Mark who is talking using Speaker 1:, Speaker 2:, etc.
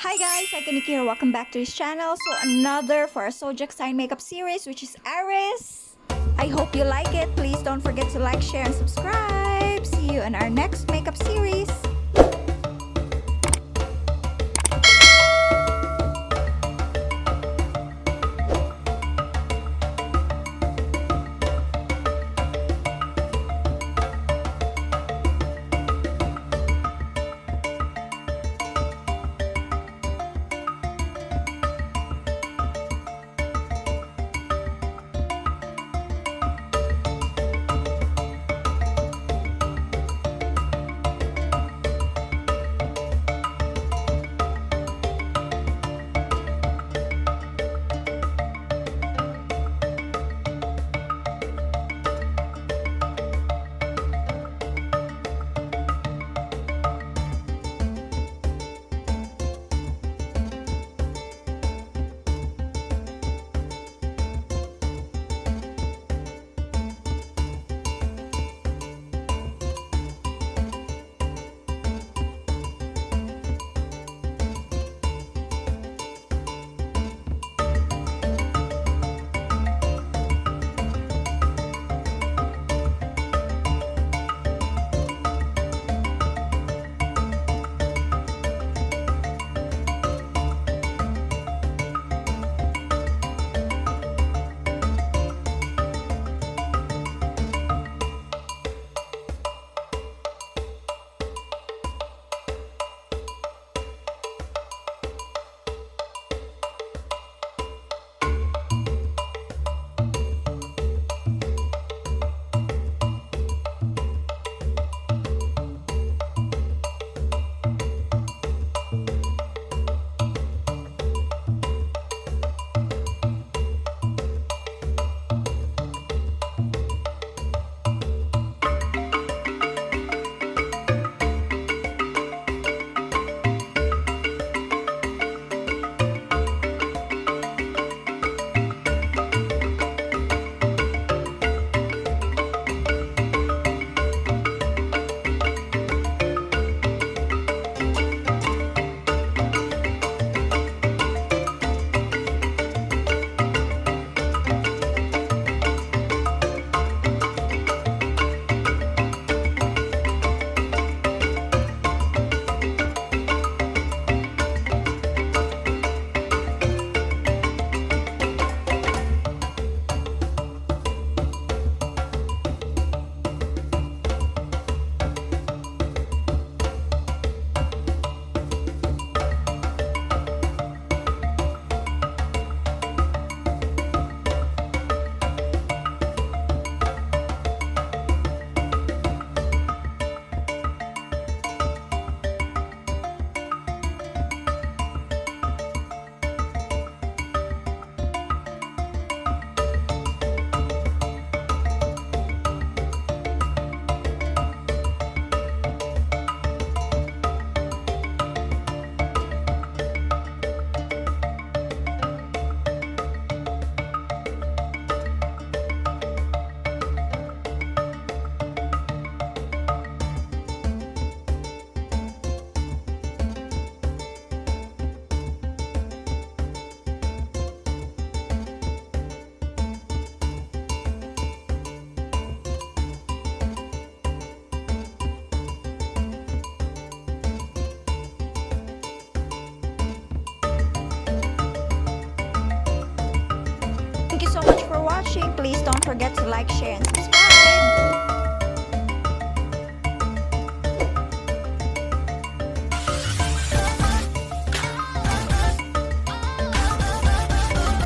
Speaker 1: Hi guys, Cykaniki here. Welcome back to this channel. So another for our Zodiac sign makeup series, which is Aries. I hope you like it. Please don't forget to like, share, and subscribe. See you in our next makeup series. Thank you so much for watching. Please don't forget to like, share, and subscribe.